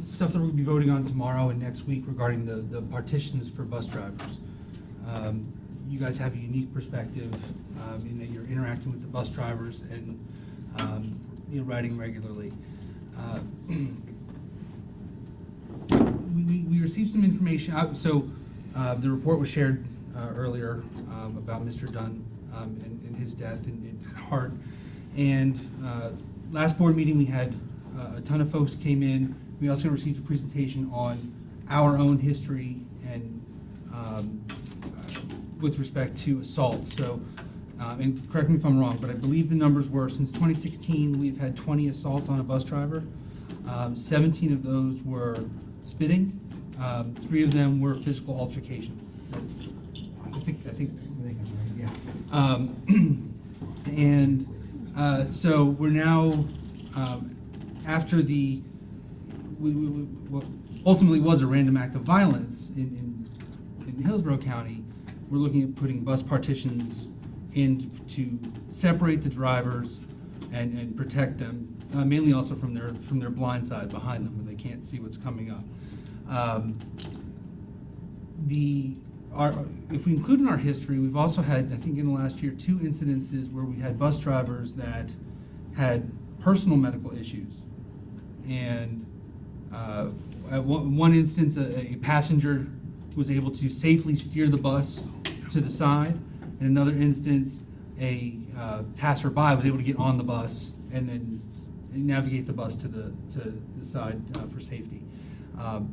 stuff that we'll be voting on tomorrow and next week regarding the partitions for bus drivers. You guys have a unique perspective in that you're interacting with the bus drivers and you're riding regularly. We received some information. The report was shared earlier about Mr. Dunn and his death in heart. And last board meeting, we had a ton of folks came in. We also received a presentation on our own history and with respect to assaults. So, and correct me if I'm wrong, but I believe the numbers were since 2016, we've had 20 assaults on a bus driver. 17 of those were spitting. 3 of them were physical altercations. I think that's right, yeah. So we're now, after what ultimately was a random act of violence in Hillsborough County, we're looking at putting bus partitions in to separate the drivers and protect them, mainly also from their blind side behind them when they can't see what's coming up. If we include in our history, we've also had, I think in the last year, 2 incidences where we had bus drivers that had personal medical issues. And at one instance, a passenger was able to safely steer the bus to the side. In another instance, a passerby was able to get on the bus and then navigate the bus to the side for safety.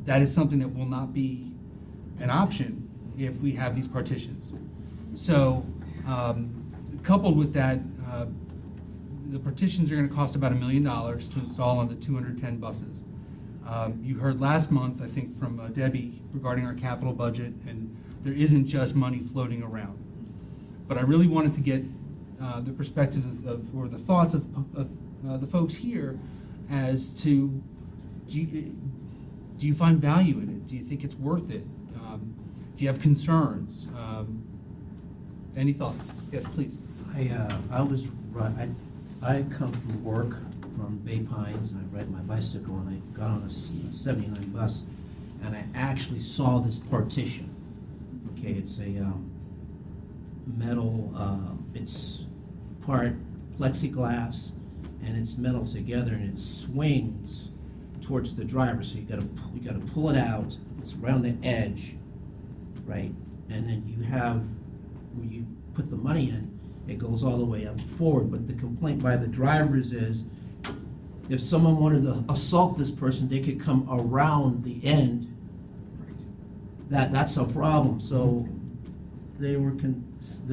That is something that will not be an option if we have these partitions. So, coupled with that, the partitions are gonna cost about $1 million to install on the 210 buses. You heard last month, I think, from Debbie regarding our capital budget, and there isn't just money floating around. But I really wanted to get the perspective or the thoughts of the folks here as to, do you find value in it? Do you think it's worth it? Do you have concerns? Any thoughts? Yes, please. I come from work from Bay Pines, and I ride my bicycle, and I got on a 79 bus, and I actually saw this partition. Okay, it's a metal, it's part plexiglass, and it's metal together, and it swings towards the driver, so you gotta pull it out. It's around the edge, right? And then you have, when you put the money in, it goes all the way up forward. But the complaint by the drivers is, if someone wanted to assault this person, they could come around the end. That's a problem. So the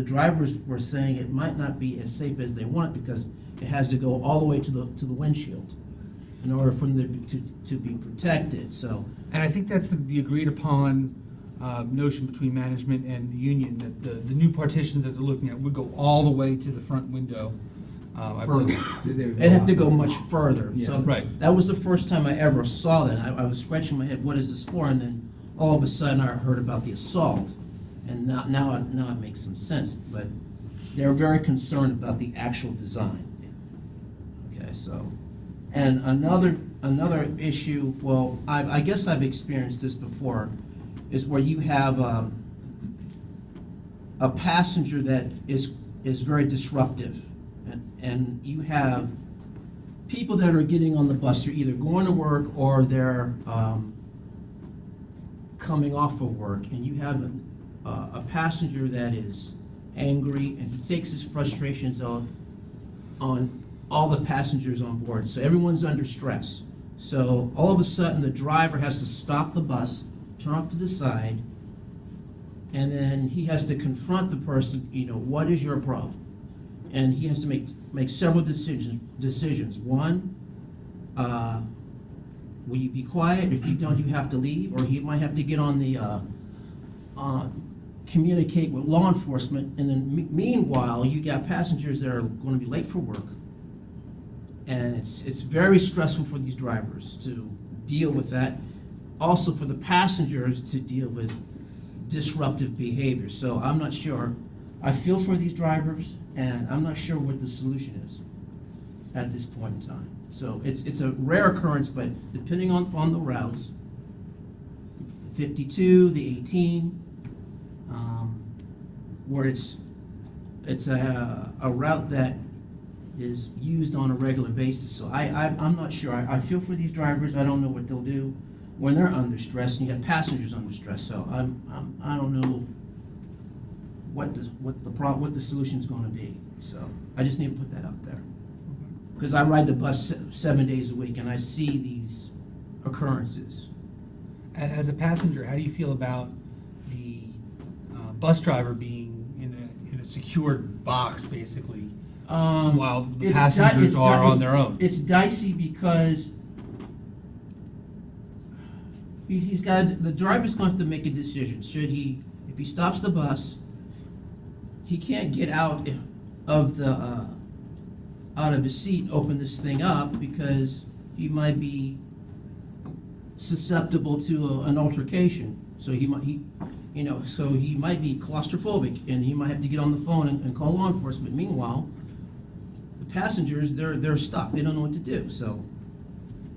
drivers were saying it might not be as safe as they want, because it has to go all the way to the windshield in order for them to be protected. So, And I think that's the agreed upon notion between management and the union, that the new partitions that they're looking at would go all the way to the front window. I believe. it had to go much further. Yeah, So right. that was the first time I ever saw that. I was scratching my head, what is this for? And then all of a sudden I heard about the assault, and now it makes some sense. But they're very concerned about the actual design. Okay, so, and another issue, well, I guess I've experienced this before, is where you have a passenger that is very disruptive, and you have people that are getting on the bus, they're either going to work or they're coming off of work, and you have a passenger that is angry, and he takes his frustrations on all the passengers on board. So everyone's under stress. So all of a sudden, the driver has to stop the bus, turn off to the side, and then he has to confront the person, what is your problem? And he has to make several decisions. One, will you be quiet? If you don't, you have to leave. Or he might have to get on the, communicate with law enforcement. And then meanwhile, you got passengers that are going to be late for work. And it's very stressful for these drivers to deal with that. Also for the passengers to deal with disruptive behavior. So I'm not sure. I feel for these drivers, and I'm not sure what the solution is at this point in time. So it's a rare occurrence, but depending on the routes, 52, the 18, where it's a route that is used on a regular basis. So I'm not sure. I feel for these drivers. I don't know what they'll do when they're under stress, and you have passengers under stress. So I don't know what the solution is going to be. So I just need to put that out there, because I ride the bus 7 days a week, and I see these occurrences. As a passenger, how do you feel about the bus driver being in a secured box, basically, while the passengers are on their own? It's dicey because the driver's going to have to make a decision. If he stops the bus, he can't get out of his seat and open this thing up, because he might be susceptible to an altercation. So he might be claustrophobic, and he might have to get on the phone and call law enforcement. Meanwhile, the passengers, they're stuck. They don't know what to do. So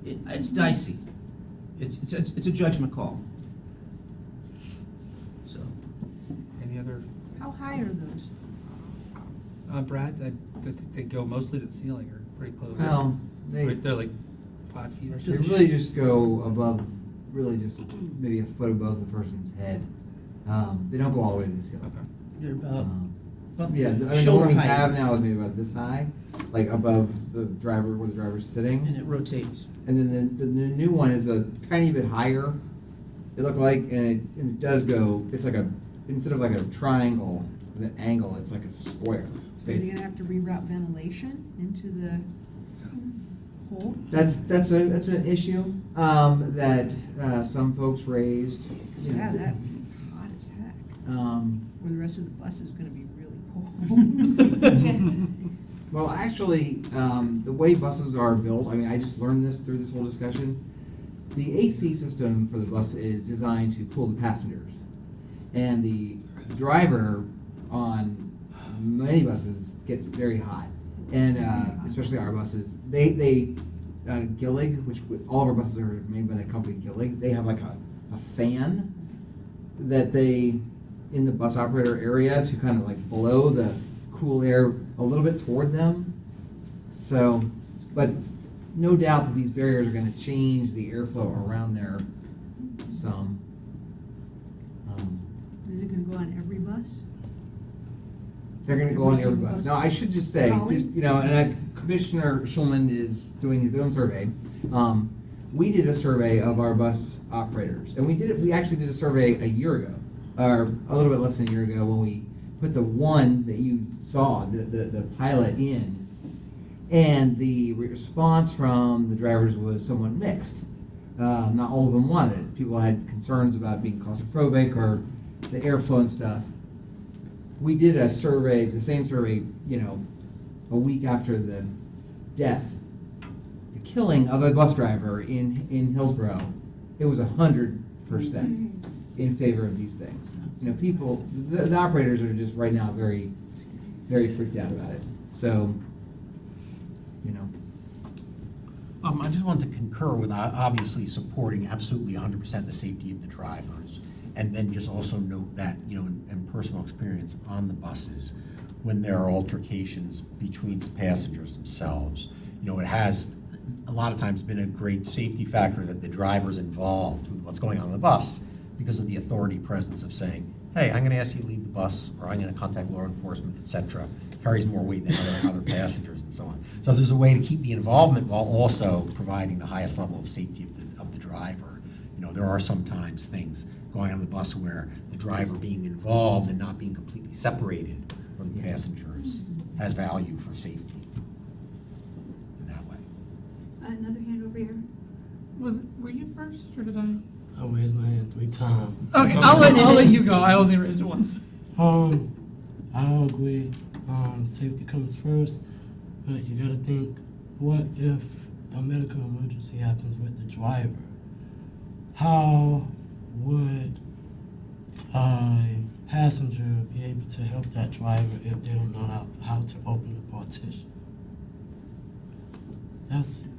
it's dicey. It's a judgment call. So. Any other? How high are those? Brad, they go mostly to the ceiling, or pretty close. Well, they're like 5 feet or so. They really just go above, really just maybe a foot above the person's head. They don't go all the way to the ceiling. Okay. They're about Yeah, I mean, the shoulder one we height. have now is maybe about this high, like above the driver, where the driver's sitting. And it rotates. And then the new one is a tiny bit higher, it looked like, and it does go, it's like instead of like a triangle with an angle, it's like a square. they space. gonna have to reroute ventilation into the hole? That's an issue, that, some folks raised. You know, Yeah, that'd be hot as heck. Or the rest of the bus is gonna be really cold. Well, actually, the way buses are built, I mean, I just learned this through this whole discussion. The AC system for the bus is designed to cool the passengers. And the driver on many buses gets very hot. And especially our buses, they Gillig, which all of our buses are made by the company Gillig, they have like a fan that they, in the bus operator area, to kind of like blow the cool air a little bit toward them. So, but no doubt that these barriers are going to change the airflow around there some. Is it gonna go on every bus? They're going to go on every bus. Now, I should just say, Trolley? just, you know, and Commissioner Schulman is doing his own survey. We did a survey of our bus operators, and we actually did a survey a year ago, or a little bit less than a year ago, when we put the one that you saw, the pilot in, and the response from the drivers was somewhat mixed. Not all of them wanted it. People had concerns about being claustrophobic or the airflow and stuff. We did a survey, the same survey, you know, a week after the death, the killing of a bus driver in Hillsborough. It was 100% in favor of these things. You know, people, the operators are just right now very, very freaked out about it. So, you know. I just want to concur with obviously supporting absolutely 100% the safety of the drivers. And then just also note that, you know, in personal experience on the buses, when there are altercations between passengers themselves, you know, it has a lot of times been a great safety factor that the driver's involved with what's going on in the bus because of the authority presence of saying, hey, I'm going to ask you to leave the bus, or I'm going to contact law enforcement, et cetera, carries more weight than other passengers and so on. So if there's a way to keep the involvement while also providing the highest level of safety of the driver, you know, there are sometimes things going on the bus where the driver being involved and not being completely separated from the passengers has value for safety in that way. Another hand over here. Were you first, or did I? I raised my hand 3 times. Okay, I'll let you go. I only raised it once. I agree. Safety comes first, but you gotta think, what if a medical emergency happens with the driver? How would a passenger be able to help that driver if they don't know how to open the partition?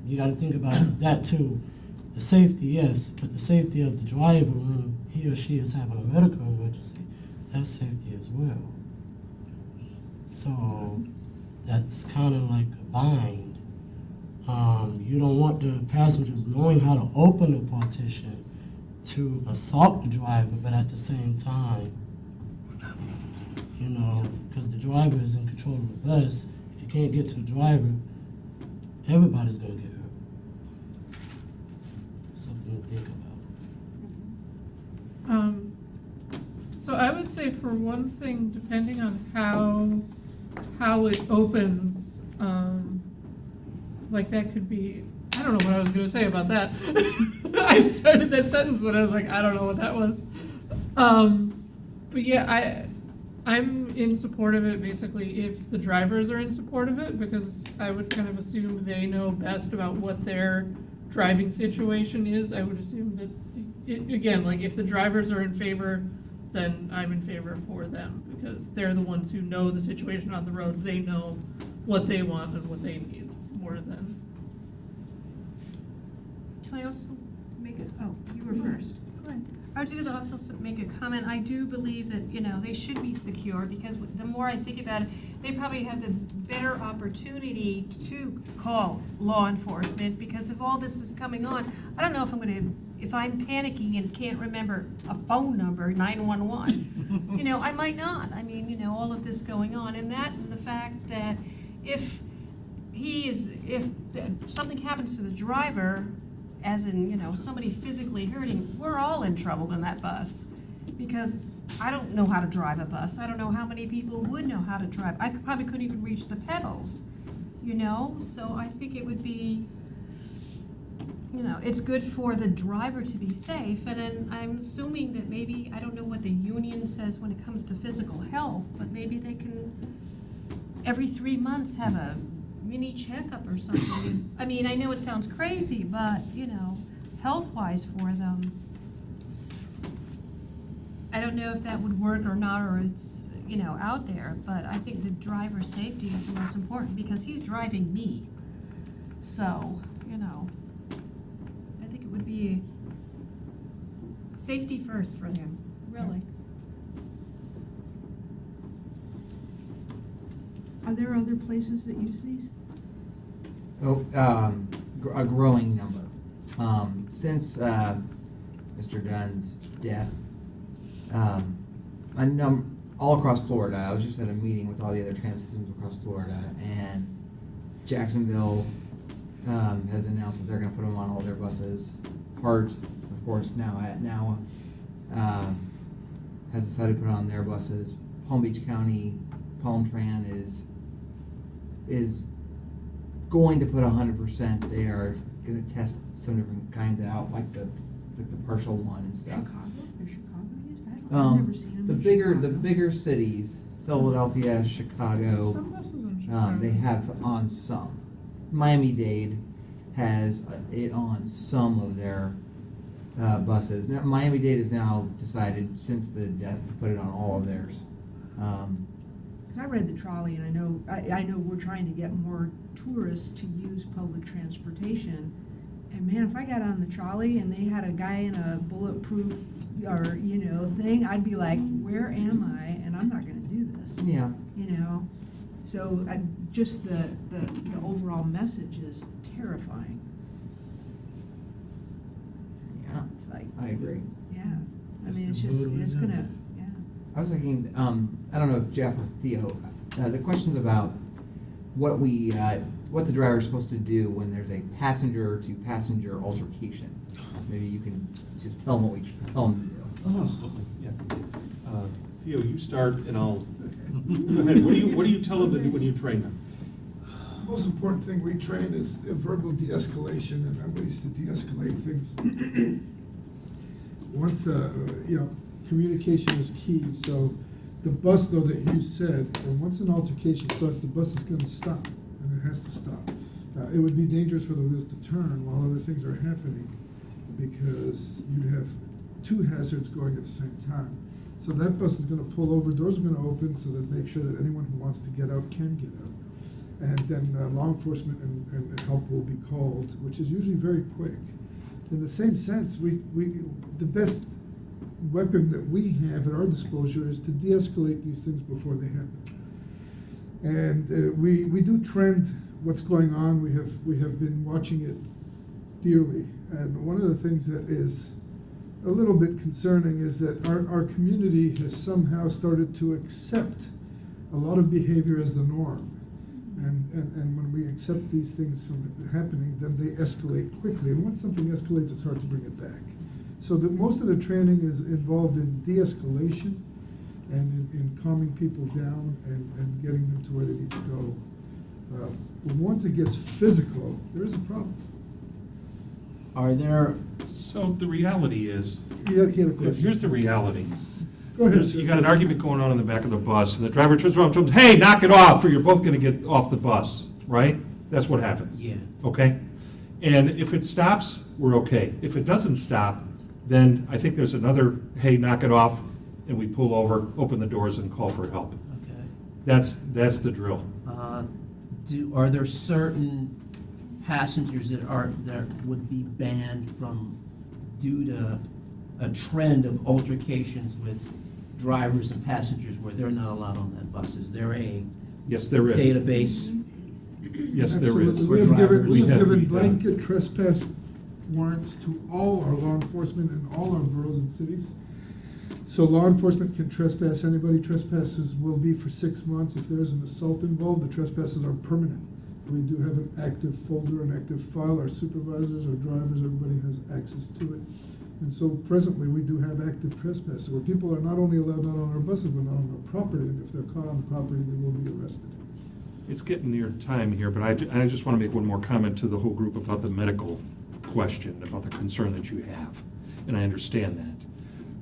You gotta think about that too. The safety, yes, but the safety of the driver when he or she is having a medical emergency, that's safety as well. So that's kind of like a bind. You don't want the passengers knowing how to open the partition to assault the driver, but at the same time, you know, because the driver is in control of the bus, if you can't get to the driver, everybody's going to get hurt. Something to think about. So I would say, for one thing, depending on how it opens, like that could be, I don't know what I was going to say about that. I started that sentence and I was like, I don't know what that was. But yeah, I'm in support of it, basically, if the drivers are in support of it, because I would kind of assume they know best about what their driving situation is. I would assume that, again, like if the drivers are in favor, then I'm in favor for them, because they're the ones who know the situation on the road. They know what they want and what they need more than. Can I also make it, oh, you were first. Go ahead. I was going to also make a comment. I do believe that, you know, they should be secure, because the more I think about it, they probably have the better opportunity to call law enforcement, because if all this is coming on, I don't know if I'm panicking and can't remember a phone number, 911, you know, I might not. I mean, you know, all of this going on, and the fact that if something happens to the driver, as in, you know, somebody physically hurting, we're all in trouble in that bus, because I don't know how to drive a bus. I don't know how many people would know how to drive. Probably couldn't even reach the pedals, you know? So I think it would be, you know, it's good for the driver to be safe. And then I'm assuming that maybe, I don't know what the union says when it comes to physical health, but maybe they can, every 3 months, have a mini checkup or something. I mean, I know it sounds crazy, but, you know, health-wise for them. I don't know if that would work or not, or it's, you know, out there, but I think the driver's safety is the most important because he's driving me. So, you know, I think it would be safety first for him, really. Are there other places that use these? Oh, a growing number. Since Mr. Dunn's death, all across Florida, I was just at a meeting with all the other transit systems across Florida, and Jacksonville has announced that they're going to put them on all their buses. Hart, of course, now has decided to put it on their buses. Palm Beach County, Palm Tran is going to put 100%. They are going to test some different kinds out, like the partial one and stuff. I've never seen them The in bigger cities, Philadelphia, Chicago, Some buses in Chicago. they have on some. Miami-Dade has it on some of their buses. Now, Miami-Dade has now decided, since the death, to put it on all of theirs. 'Cause I read the trolley, and I know we're trying to get more tourists to use public transportation. And man, if I got on the trolley and they had a guy in a bulletproof or, you know, thing, I'd be like, where am I? And I'm not gonna do this. Yeah. You know? So just the overall message is terrifying. Yeah, It's like, I agree. yeah. I That's mean, the it's just, mood it's right now. gonna, yeah. I was thinking, I don't know if Jeff or Theo, the questions about what the driver is supposed to do when there's a passenger-to-passenger altercation. Maybe you can just tell them what we tell them to do. Oh, yeah. Theo, you start and I'll, go ahead. What do you tell them to do when you train them? The most important thing we train is verbal de-escalation and ways to de-escalate things. Once, you know, communication is key. So the bus, though, that you said, once an altercation starts, the bus is going to stop, and it has to stop. It would be dangerous for the wheels to turn while other things are happening, because you'd have two hazards going at the same time. So that bus is going to pull over, doors are going to open, so that make sure that anyone who wants to get out can get out. And then law enforcement and help will be called, which is usually very quick. In the same sense, the best weapon that we have at our disposal is to de-escalate these things before they happen. And we do trend what's going on. We have been watching it dearly. And one of the things that is a little bit concerning is that our community has somehow started to accept a lot of behavior as the norm. And when we accept these things from happening, then they escalate quickly. And once something escalates, it's hard to bring it back. So most of the training is involved in de-escalation and in calming people down and getting them to where they need to go. But once it gets physical, there is a problem. Are there? So the reality is, He had a question. here's the reality. Go ahead, sir. You got an argument going on in the back of the bus, and the driver turns around and says, "Hey, knock it off, or you're both going to get off the bus," right? That's what happens. Yeah. Okay? And if it stops, we're okay. If it doesn't stop, then I think there's another, "Hey, knock it off," and we pull over, open the doors, and call for help. Okay. That's the drill. Are there certain passengers that would be banned from, due to a trend of altercations with drivers and passengers where they're not allowed on that bus? Is there a Yes, there is. database? Yes, there is. Absolutely. We have given We blanket trespass warrants to all our law enforcement in all our boroughs and cities. So law enforcement can trespass anybody. Trespasses will be for 6 months. If there is an assault involved, the trespasses are permanent. We do have an active folder, an active file. Our supervisors, our drivers, everybody has access to it. And so presently, we do have active trespass, where people are not only allowed not on our buses, but not on our property, and if they're caught on the property, they will be arrested. It's getting near time here, but I just want to make one more comment to the whole group about the medical question, about the concern that you have, and I understand that.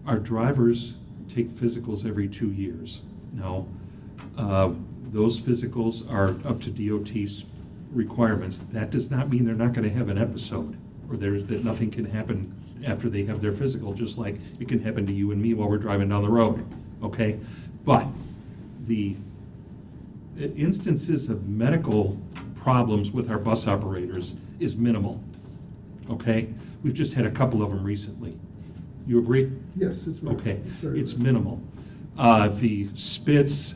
Our drivers take physicals every 2 years. Now, those physicals are up to DOT's requirements. That does not mean they're not going to have an episode, or that nothing can happen after they have their physical, just like it can happen to you and me while we're driving down the road, okay? But the instances of medical problems with our bus operators is minimal, okay? We've just had a couple of them recently. You agree? Yes, it's right. Okay, very it's right. minimal. The spits,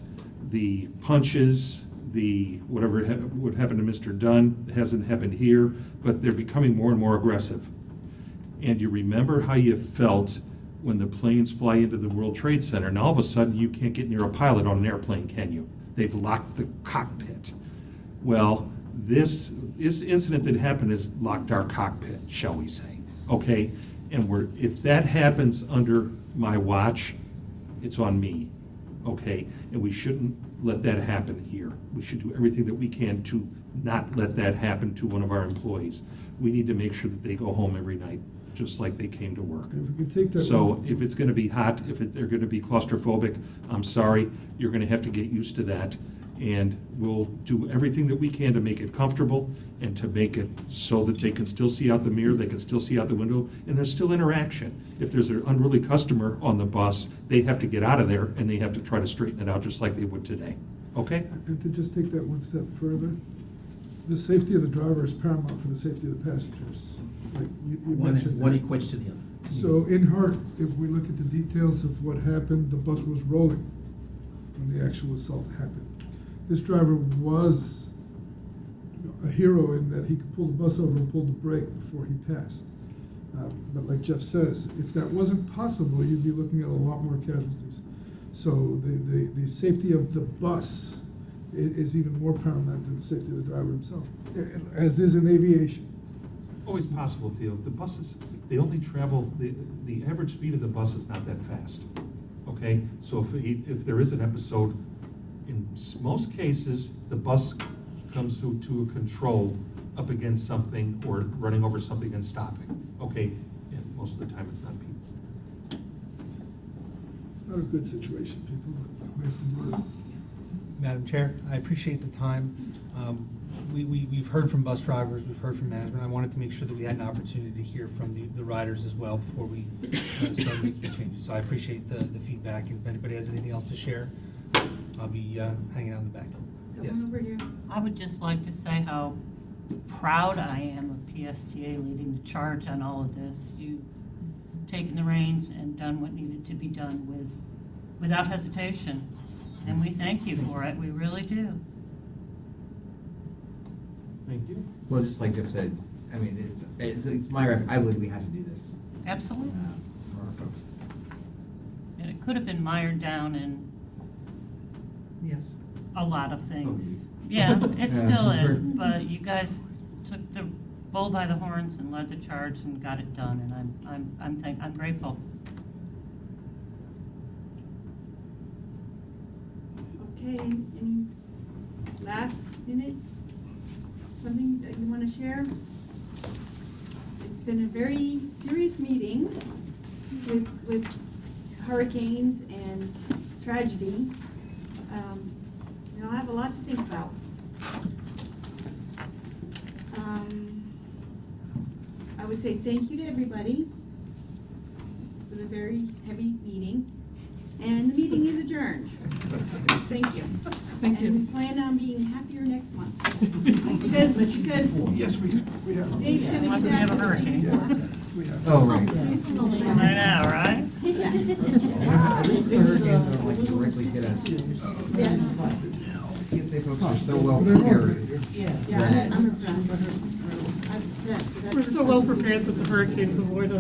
the punches, the whatever would happen to Mr. Dunn hasn't happened here, but they're becoming more and more aggressive. And you remember how you felt when the planes fly into the World Trade Center, and all of a sudden you can't get near a pilot on an airplane, can you? They've locked the cockpit. Well, this incident that happened has locked our cockpit, shall we say, okay? And if that happens under my watch, it's on me, okay? And we shouldn't let that happen here. We should do everything that we can to not let that happen to one of our employees. We need to make sure that they go home every night, just like they came to work. And if we can take that. So if it's going to be hot, if they're going to be claustrophobic, I'm sorry, you're going to have to get used to that. And we'll do everything that we can to make it comfortable and to make it so that they can still see out the mirror, they can still see out the window, and there's still interaction. If there's an unruly customer on the bus, they have to get out of there and they have to try to straighten it out just like they would today. Okay? And to just take that one step further, the safety of the driver is paramount for the safety of the passengers. Like you mentioned. One that. equates to the other. So in Hart, if we look at the details of what happened, the bus was rolling when the actual assault happened. This driver was a hero in that he could pull the bus over and pull the brake before he passed. But like Jeff says, if that wasn't possible, you'd be looking at a lot more casualties. So the safety of the bus is even more paramount than the safety of the driver himself, as is in aviation. Always possible, Theo. The buses, they only travel, the average speed of the bus is not that fast, okay? So if there is an episode, in most cases, the bus comes to a control up against something or running over something and stopping, okay? And most of the time, it's not people. It's not a good situation, people, but we have to do it. Madam Chair, I appreciate the time. We've heard from bus drivers, we've heard from management. I wanted to make sure that we had an opportunity to hear from the riders as well before we start making changes. So I appreciate the feedback, and if anybody has anything else to share, I'll be hanging out in the back. Got Yes. one over here. I would just like to say how proud I am of PSTA leading the charge on all of this. You've taken the reins and done what needed to be done without hesitation. And we thank you for it, we really do. Thank you. Well, just like Jeff said, I mean, it's my, I believe we have to do this Absolutely. for our folks. And it could have been mired down in Yes. a lot of Still things. is. Yeah, it Yeah. still is, but you guys took the bull by the horns and led the charge and got it done, and I'm grateful. Okay, any last minute, something that you want to share? It's been a very serious meeting with hurricanes and tragedy. And I'll have a lot to think about. I would say thank you to everybody for the very heavy meeting. And the meeting is adjourned. Thank you. Thank you. And we plan on being happier next month. Because Yes, we have. Dave's gonna be Unless we have a back. hurricane. We have. Oh, right. I know, right? At least the hurricanes don't like directly hit us. PSA folks are so well prepared. Yeah, I'm impressed. We're so well prepared that the hurricanes avoid us.